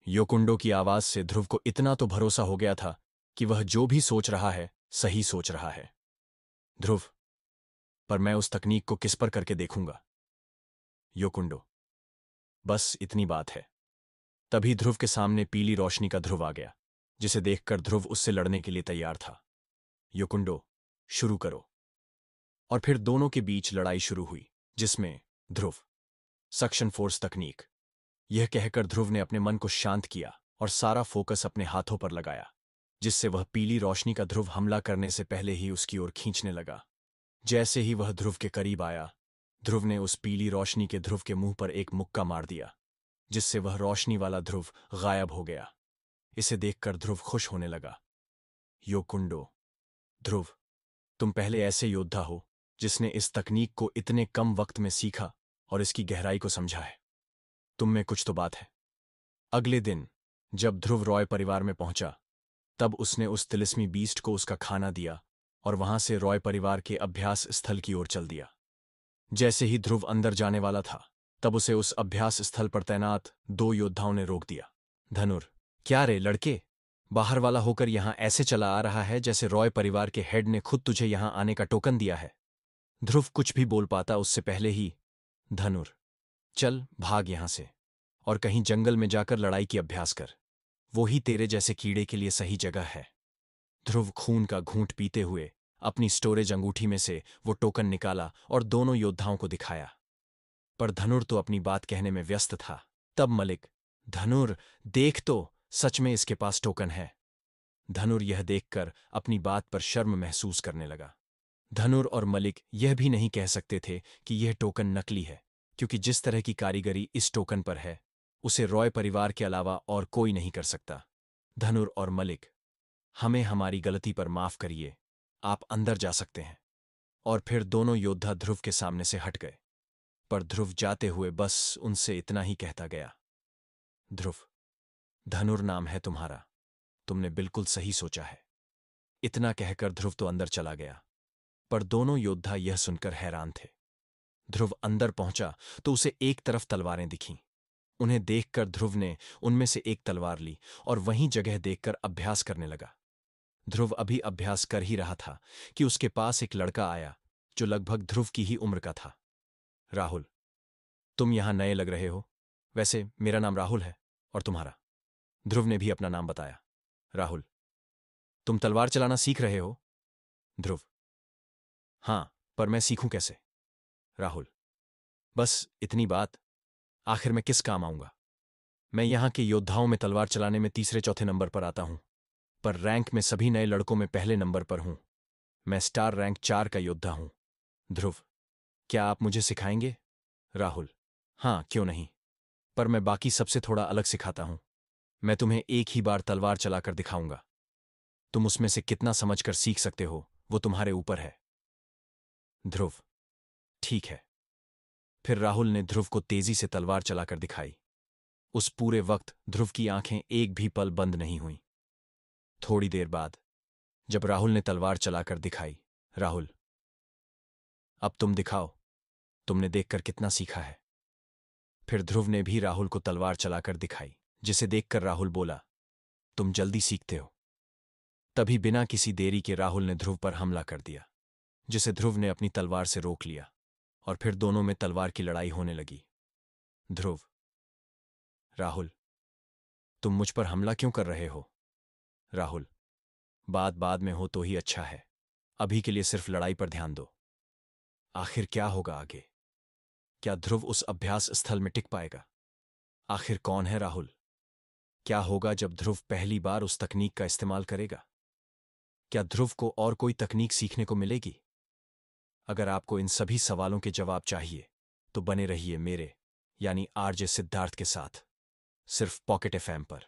योकुंडो की आवाज से ध्रुव को इतना तो भरोसा हो गया था कि वह जो भी सोच रहा है सही सोच रहा है। ध्रुव, पर मैं उस तकनीक को किस पर करके देखूंगा? योकुंडो, बस इतनी बात है। तभी ध्रुव के सामने पीली रोशनी का ध्रुव आ गया, जिसे देखकर ध्रुव उससे लड़ने के लिए तैयार था। योकुंडो, शुरू करो। और फिर दोनों के बीच लड़ाई शुरू हुई, जिसमें ध्रुव, सक्शन फोर्स तकनीक, यह कहकर ध्रुव ने अपने मन को शांत किया और सारा फोकस अपने हाथों पर लगाया, जिससे वह पीली रोशनी का ध्रुव हमला करने से पहले ही उसकी ओर खींचने लगा। जैसे ही वह ध्रुव के करीब आया, ध्रुव ने उस पीली रोशनी के ध्रुव के मुंह पर एक मुक्का मार दिया, जिससे वह रोशनी वाला ध्रुव गायब हो गया। इसे देखकर ध्रुव खुश होने लगा। योकुंडो, ध्रुव, तुम पहले ऐसे योद्धा हो जिसने इस तकनीक को इतने कम वक्त में सीखा और इसकी गहराई को समझा है। तुम में कुछ तो बात है। अगले दिन जब ध्रुव रॉय परिवार में पहुंचा, तब उसने उस तिलिस्मी बीस्ट को उसका खाना दिया और वहां से रॉय परिवार के अभ्यास स्थल की ओर चल दिया। जैसे ही ध्रुव अंदर जाने वाला था, तब उसे उस अभ्यास स्थल पर तैनात 2 योद्धाओं ने रोक दिया। धनुर, क्या रे लड़के, बाहर वाला होकर यहां ऐसे चला आ रहा है जैसे रॉय परिवार के हेड ने खुद तुझे यहां आने का टोकन दिया है। ध्रुव कुछ भी बोल पाता उससे पहले ही, धनुर, चल भाग यहां से और कहीं जंगल में जाकर लड़ाई की अभ्यास कर। वो ही तेरे जैसे कीड़े के लिए सही जगह है। ध्रुव खून का घूंट पीते हुए अपनी स्टोरेज अंगूठी में से वो टोकन निकाला और दोनों योद्धाओं को दिखाया। पर धनुर तो अपनी बात कहने में व्यस्त था। तब मलिक, धनुर देख तो, सच में इसके पास टोकन है। धनुर यह देखकर अपनी बात पर शर्म महसूस करने लगा। धनुर और मलिक यह भी नहीं कह सकते थे कि यह टोकन नकली है, क्योंकि जिस तरह की कारीगरी इस टोकन पर है, उसे रॉय परिवार के अलावा और कोई नहीं कर सकता। धनुर और मलिक, हमें हमारी गलती पर माफ करिए, आप अंदर जा सकते हैं। और फिर दोनों योद्धा ध्रुव के सामने से हट गए। पर ध्रुव जाते हुए बस उनसे इतना ही कहता गया, ध्रुव, धनुर नाम है तुम्हारा, तुमने बिल्कुल सही सोचा है। इतना कहकर ध्रुव तो अंदर चला गया। पर दोनों योद्धा यह सुनकर हैरान थे। ध्रुव अंदर पहुंचा तो उसे एक तरफ तलवारें दिखीं। उन्हें देखकर ध्रुव ने उनमें से एक तलवार ली और वहीं जगह देखकर अभ्यास करने लगा। ध्रुव अभी अभ्यास कर ही रहा था कि उसके पास एक लड़का आया जो लगभग ध्रुव की ही उम्र का था। राहुल, तुम यहां नए लग रहे हो। वैसे मेरा नाम राहुल है, और तुम्हारा? ध्रुव ने भी अपना नाम बताया। राहुल, तुम तलवार चलाना सीख रहे हो? ध्रुव, हां, पर मैं सीखूं कैसे? राहुल, बस इतनी बात, आखिर मैं किस काम आऊंगा? मैं यहां के योद्धाओं में तलवार चलाने में तीसरे चौथे नंबर पर आता हूं, पर रैंक में सभी नए लड़कों में पहले नंबर पर हूं। मैं स्टार रैंक 4 का योद्धा हूं। ध्रुव, क्या आप मुझे सिखाएंगे? राहुल, हां, क्यों नहीं, पर मैं बाकी सबसे थोड़ा अलग सिखाता हूं। मैं तुम्हें एक ही बार तलवार चलाकर दिखाऊंगा। तुम उसमें से कितना समझकर सीख सकते हो, वो तुम्हारे ऊपर है। ध्रुव, ठीक है। फिर राहुल ने ध्रुव को तेजी से तलवार चलाकर दिखाई। उस पूरे वक्त ध्रुव की आंखें एक भी पल बंद नहीं हुईं। थोड़ी देर बाद जब राहुल ने तलवार चलाकर दिखाई, राहुल, अब तुम दिखाओ, तुमने देखकर कितना सीखा है। फिर ध्रुव ने भी राहुल को तलवार चलाकर दिखाई, जिसे देखकर राहुल बोला, तुम जल्दी सीखते हो। तभी बिना किसी देरी के राहुल ने ध्रुव पर हमला कर दिया, जिसे ध्रुव ने अपनी तलवार से रोक लिया और फिर दोनों में तलवार की लड़ाई होने लगी। ध्रुव, राहुल, तुम मुझ पर हमला क्यों कर रहे हो? राहुल, बात बाद में हो तो ही अच्छा है, अभी के लिए सिर्फ लड़ाई पर ध्यान दो। आखिर क्या होगा आगे? क्या ध्रुव उस अभ्यास स्थल में टिक पाएगा? आखिर कौन है राहुल? क्या होगा जब ध्रुव पहली बार उस तकनीक का इस्तेमाल करेगा? क्या ध्रुव को और कोई तकनीक सीखने को मिलेगी? अगर आपको इन सभी सवालों के जवाब चाहिए तो बने रहिए मेरे यानी आरजे सिद्धार्थ के साथ, सिर्फ पॉकेट एफएम पर।